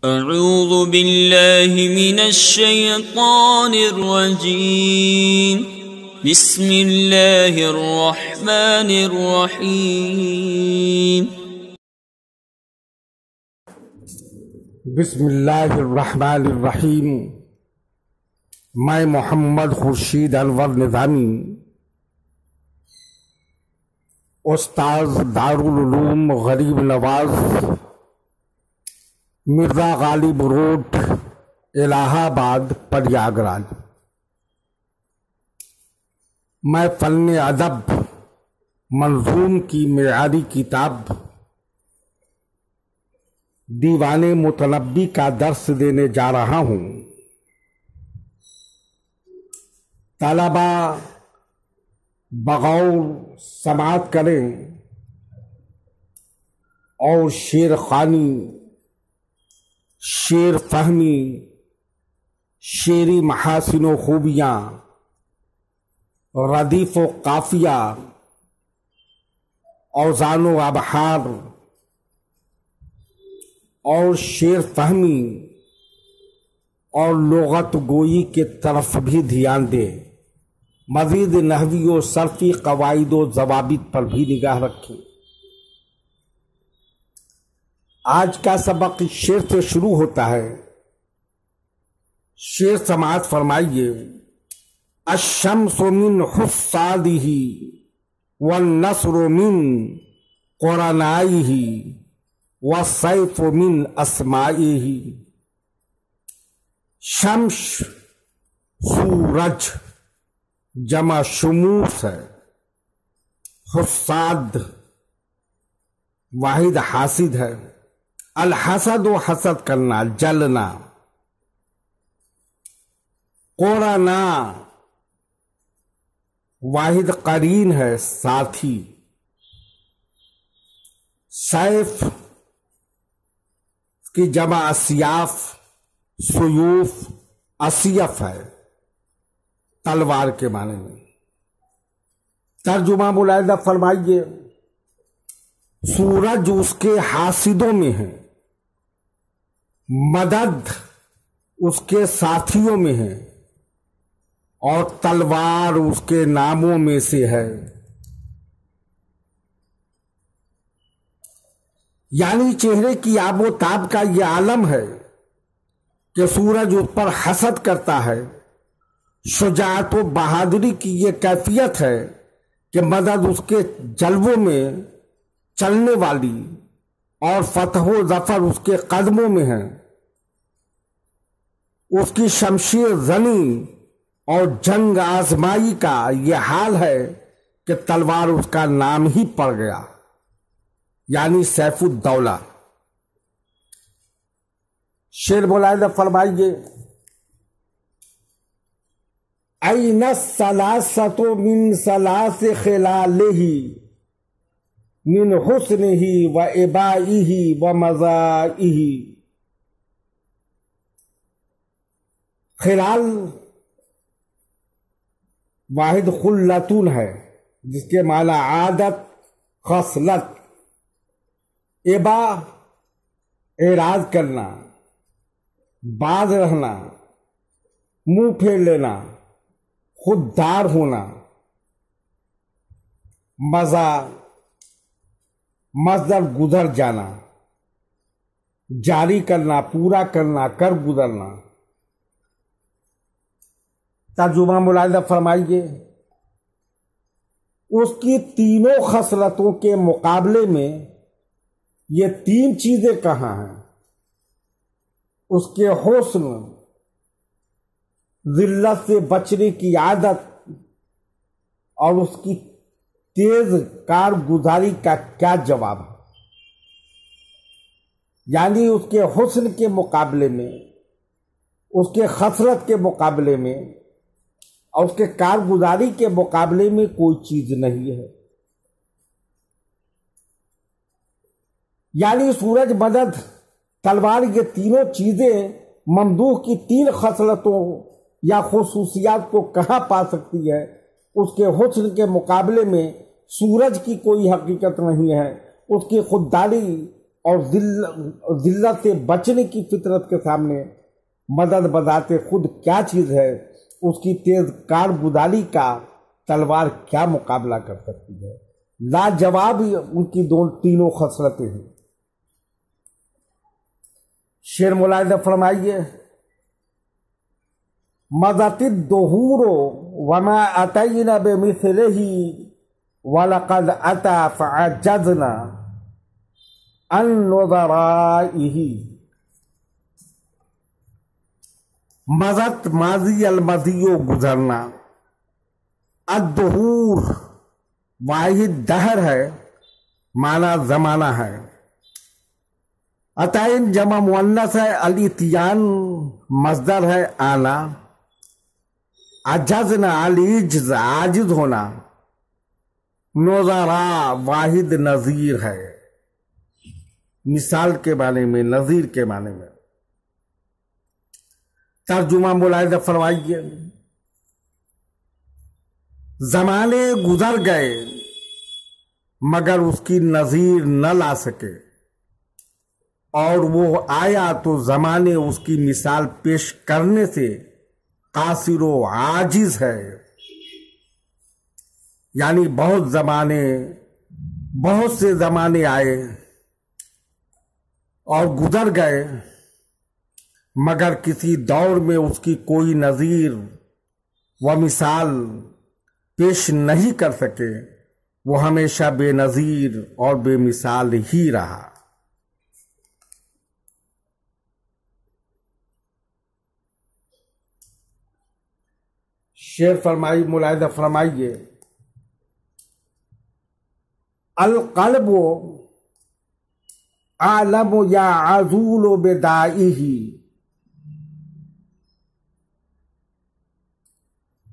اعوذ باللہ من الشیطان الرجیم بسم اللہ الرحمن الرحیم بسم اللہ الرحمن الرحیم۔ میں محمد خورشید انور نظامی، استاذ دارالعلوم غریب نواز، مرزا غالب روڈ، الہ آباد، پریاگراج۔ میں فن ادب منظوم کی معیاری کتاب دیوان متنبی کا درس دینے جا رہا ہوں۔ طلبہ بغور سماعت کریں اور شعر خوانی، شعر فہمی، شعری محاسن و خوبیاں، ردیف و قافیہ، اوزان و ابحار اور شعر فہمی اور لغت گوئی کے طرف بھی دھیان دیں۔ مزید نحوی و صرفی قواعد و ضوابط پر بھی نگاہ رکھیں۔ آج کا سبق شعر سے شروع ہوتا ہے۔ شعر سماعت فرمائیے۔ الشمس من حصادہ والنصر من قرنائہ والسیف من اسمائہ۔ شمس سورج جمع شموس ہے، حصاد واحد حاسد ہے۔ الحسد و حسد کرنا، جلنا۔ قرنا واحد قرین ہے، ساتھی۔ سیف کی جمع اسیاف، سیوف، اسیف ہے، تلوار کے معنی میں۔ ترجمہ ملاحظہ فرمائیے۔ سورج اس کے حاسدوں میں ہے، مدد اس کے ساتھیوں میں ہے، اور تلوار اس کے ناموں میں سے ہے۔ یعنی چہرے کی آب و تاب کا یہ عالم ہے کہ سورج اس پر حسد کرتا ہے۔ شجاعت و بہادری کی یہ کیفیت ہے کہ مدد اس کے جلووں میں چلنے والی اور فتح و ظفر اس کے قدموں میں ہے۔ اس کی شمشیر زنی اور جنگ آزمائی کا یہ حال ہے کہ تلوار اس کا نام ہی پڑ گیا، یعنی سیف الدولہ۔ شعر ملاحظہ فرمائیے۔ این الثلاثۃ من ثلاث خلالہ من حسنہ و ابائہ و مزائہ۔ خلال واحد خلتون ہے، جس کے معنی عادت، خصلت۔ ابا اعراض کرنا، باز رہنا، منہ پھیر لینا، خوددار ہونا۔ مزہ مصدر گزر جانا، جاری کرنا، پورا کرنا، کر گزرنا۔ ترجمہ ملاحظہ فرمائیے۔ اس کی تینوں خصلتوں کے مقابلے میں یہ تین چیزیں کہاں ہیں؟ اس کے حسن، ذلت سے بچنے کی عادت، اور اس کی تیز کارگزاری کا کیا جواب ہے؟ یعنی اس کے حسن کے مقابلے میں، اس کے خصلت کے مقابلے میں اور اس کے کارگزاری کے مقابلے میں کوئی چیز نہیں ہے۔ یعنی سورج، مدد، تلوار، یہ تینوں چیزیں ممدوح کی تین خصلتوں یا خصوصیات کو کہاں پا سکتی ہے؟ اس کے حسن کے مقابلے میں سورج کی کوئی حقیقت نہیں ہے، اس کی خودداری اور ذلت سے بچنے کی فطرت کے سامنے مدد بذات خود کیا چیز ہے، اس کی تیز کار بدالی کا تلوار کیا مقابلہ کر سکتی ہے؟ لاجواب ان کی تینوں خصلتیں ہیں۔ شعر ملاحظہ فرمائیے، مضت الدہور وما اتینا بمثلہ وَلَقَدْ أَتَى فَعَجَّزْنَا عَنْ نُظَرَائِهِ۔ مضت ماضی المضی گزرنا، الدہور واحد دہر ہے، معنی زمانہ ہے، اتائن جمع مؤنث ہے، الاتیان مصدر ہے آنا، عجزنا العجز عاجز ہونا، نظرا واحد نظیر ہے، مثال کے معنی میں، نظیر کے معنی میں۔ ترجمہ ملاحظہ فرمائیے، زمانے گزر گئے مگر اس کی نظیر نہ لا سکے، اور وہ آیا تو زمانے اس کی مثال پیش کرنے سے قاصر و عاجز ہے۔ یعنی بہت سے زمانے آئے اور گزر گئے مگر کسی دور میں اس کی کوئی نظیر و مثال پیش نہیں کر سکے، وہ ہمیشہ بے نظیر اور بے مثال ہی رہا۔ شعر فرمائی ملاحظہ فرمائیے، القلب عالم یا عزول بدائه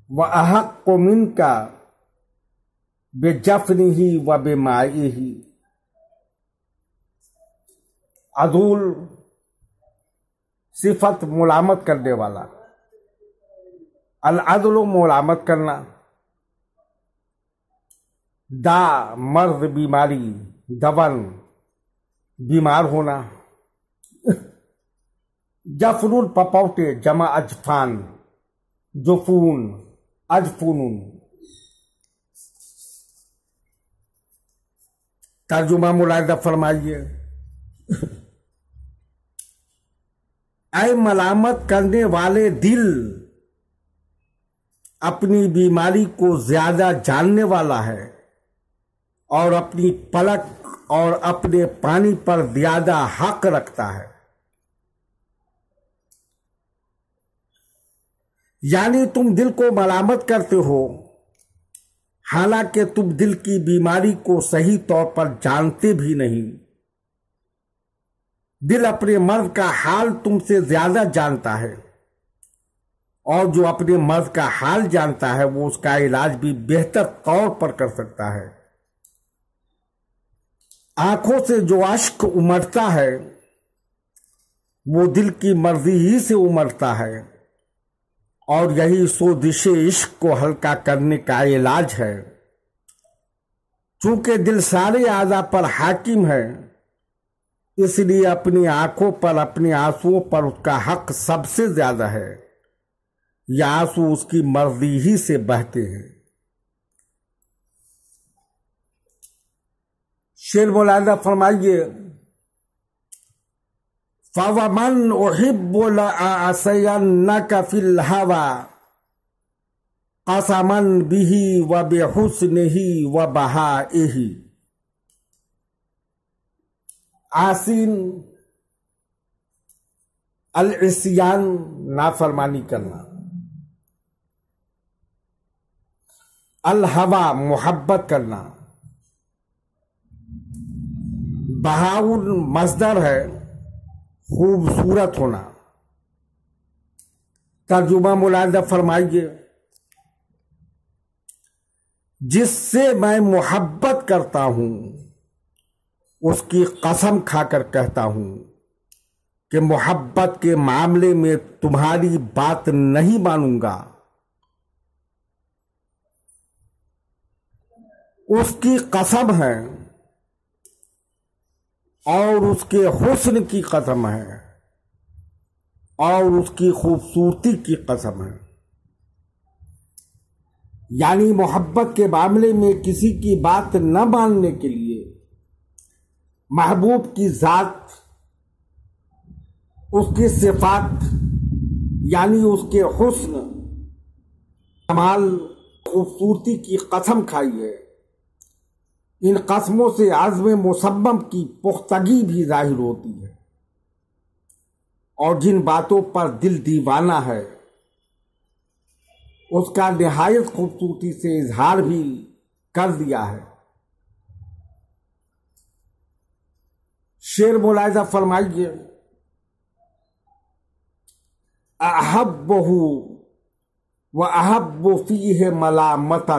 وأحق منك بجفنه وبمائه۔ عزول صفت ملامت کرنے والا، العدل ملامت کرنا، دا مرض بیماری، دون بیمار ہونا، جفن پپوٹے جمع اجفان، جفون اجفون۔ ترجمہ ملاحظہ فرمائیے، اے ملامت کرنے والے دل، اپنی بیماری کو زیادہ جاننے والا ہے اور اپنی پلک اور اپنے پانی پر زیادہ حق رکھتا ہے۔ یعنی تم دل کو ملامت کرتے ہو حالانکہ تم دل کی بیماری کو صحیح طور پر جانتے بھی نہیں۔ دل اپنے مرض کا حال تم سے زیادہ جانتا ہے، اور جو اپنے مرض کا حال جانتا ہے وہ اس کا علاج بھی بہتر طور پر کر سکتا ہے۔ آنکھوں سے جو اشک امڑتا ہے وہ دل کی مرضی ہی سے امڑتا ہے، اور یہی سوزش عشق کو ہلکا کرنے کا علاج ہے۔ چونکہ دل سارے اعضاء پر حاکم ہے، اس لیے اپنی آنکھوں پر، اپنے آنسوؤں پر اس کا حق سب سے زیادہ ہے۔ یہ آنسو اس کی مرضی ہی سے بہتے ہیں۔ شعر ملاحظہ فرمائیے، فَوَمَنْ أُحِبُّ لَأَعْصِيَنَّكَ فِي الْهَوَى قَسَمًا بِهِ وَبِحُسْنِهِ وَبَهَائِهِ۔ عاصین العصیان نافرمانی کرنا، الہوى محبت کرنا، بہاؤن مصدر ہے خوبصورت ہونا۔ ترجمہ ملاحظہ فرمائیے، جس سے میں محبت کرتا ہوں اس کی قسم کھا کر کہتا ہوں کہ محبت کے معاملے میں تمہاری بات نہیں مانوں گا۔ اس کی قسم ہے اور اس کے حسن کی قسم ہے اور اس کی خوبصورتی کی قسم ہے. یعنی محبت کے معاملے میں کسی کی بات نہ ماننے کے لیے محبوب کی ذات، اس کی صفات، یعنی اس کے حسن، کمال، خوبصورتی کی قسم کھائی ہے. ان قسموں سے عزم مصمم کی پختگی بھی ظاہر ہوتی ہے، اور جن باتوں پر دل دیوانہ ہے اس کا نہایت خوبصورتی سے اظہار بھی کر دیا ہے. شعر ملاحظہ فرمائیے. احبہ واحب فیہ ملامتا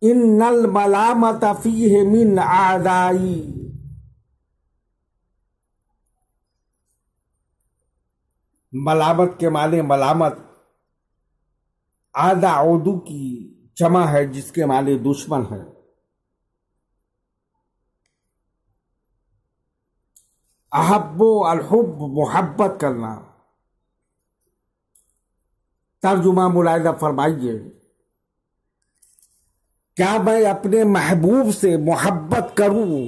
ان الملامت فیہ من اعدائی. ملامت کے معنی ملامت اعداء عدو کی جمع ہے، جس کے معنی دشمن ہے. احب الحب محبت کرنا. ترجمہ ملاحظہ فرمائیے. کیا میں اپنے محبوب سے محبت کروں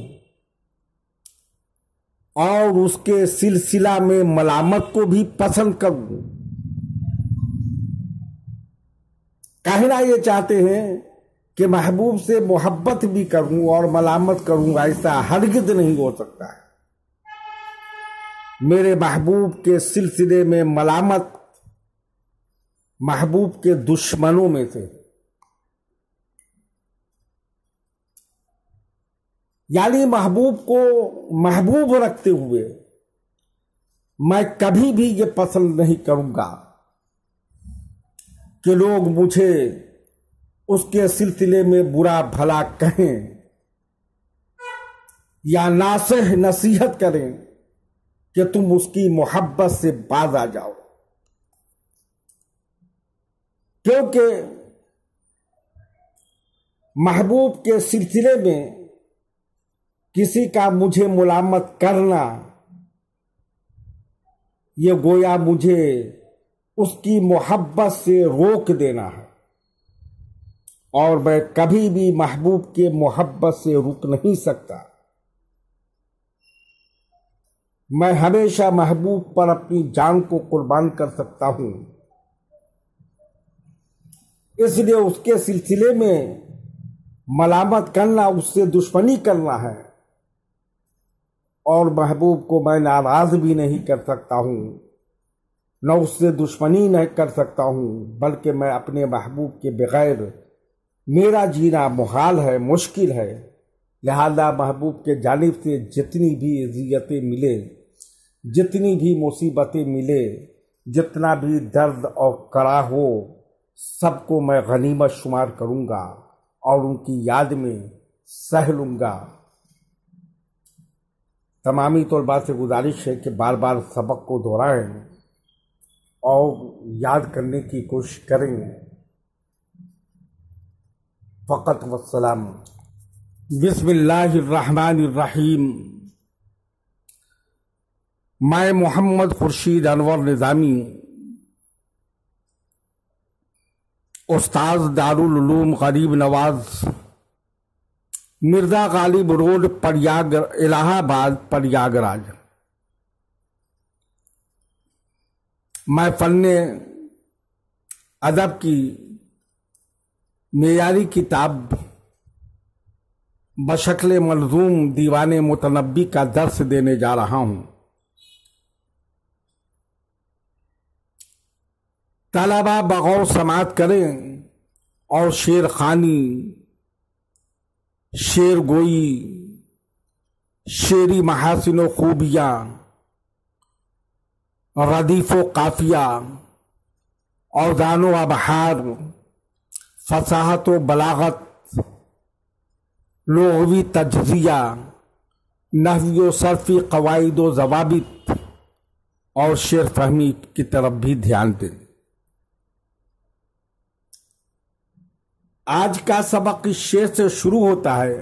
اور اس کے سلسلہ میں ملامت کو بھی پسند کروں؟ کہنا یہ چاہتے ہیں کہ محبوب سے محبت بھی کروں اور ملامت کروں، ایسا ہرگز نہیں ہو سکتا ہے. میرے محبوب کے سلسلے میں ملامت محبوب کے دشمنوں میں سے، یعنی محبوب کو محبوب رکھتے ہوئے میں کبھی بھی یہ پسند نہیں کروں گا کہ لوگ مجھے اس کے سلسلے میں برا بھلا کہیں یا ناصح نصیحت کریں کہ تم اس کی محبت سے باز آ جاؤ. کیونکہ محبوب کے سلسلے میں کسی کا مجھے ملامت کرنا یہ گویا مجھے اس کی محبت سے روک دینا ہے، اور میں کبھی بھی محبوب کے محبت سے رک نہیں سکتا. میں ہمیشہ محبوب پر اپنی جان کو قربان کر سکتا ہوں، اس لیے اس کے سلسلے میں ملامت کرنا اس سے دشمنی کرنا ہے، اور محبوب کو میں ناراض بھی نہیں کر سکتا ہوں، نہ اس سے دشمنی نہیں کر سکتا ہوں، بلکہ میں اپنے محبوب کے بغیر میرا جینا محال ہے، مشکل ہے. لہذا محبوب کے جانب سے جتنی بھی اذیتیں ملے، جتنی بھی مصیبتیں ملے، جتنا بھی درد اور کڑا ہو، سب کو میں غنیمت شمار کروں گا اور ان کی یاد میں سہ لوں گا. تمامی طلباء سے گزارش ہے کہ بار بار سبق کو دہرائیں اور یاد کرنے کی کوشش کریں. فقط والسلام. بسم اللہ الرحمن الرحیم. میں محمد خورشید انور نظامی، استاذ دارالعلوم غریب نواز، مرزا غالب روڈ، الہ آباد، پریاگراج. میں فن ادب کی معیاری کتاب بشکل منظوم دیوان متنبی کا درس دینے جا رہا ہوں. طلباء بغور سماعت کریں اور شعر خوانی، شعر گوئی، شعری محاسن و خوبیاں، ردیف و قافیہ، اوزان و ابحار، فصاحت و بلاغت، لغوی تجزیہ، نحوی و صرفی قواعد و ضوابط اور شعر فہمی کی طرف بھی دھیان دیں. آج کا سبق اس شعر سے شروع ہوتا ہے.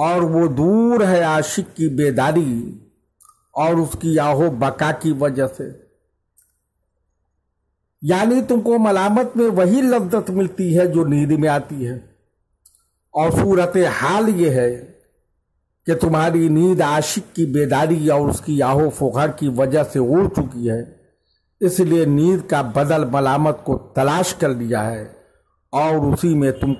اور وہ دور ہے عاشق کی بیداری اور اس کی آہو بقا کی وجہ سے۔ یعنی تم کو ملامت میں وہی لذت ملتی ہے جو نیند میں آتی ہے، اور صورت حال یہ ہے کہ تمہاری نیند عاشق کی بیداری اور اس کی آہو فغان کی وجہ سے اڑ چکی ہے، اس لیے نیند کا بدل ملامت کو تلاش کر لیا ہے اور اسی میں تم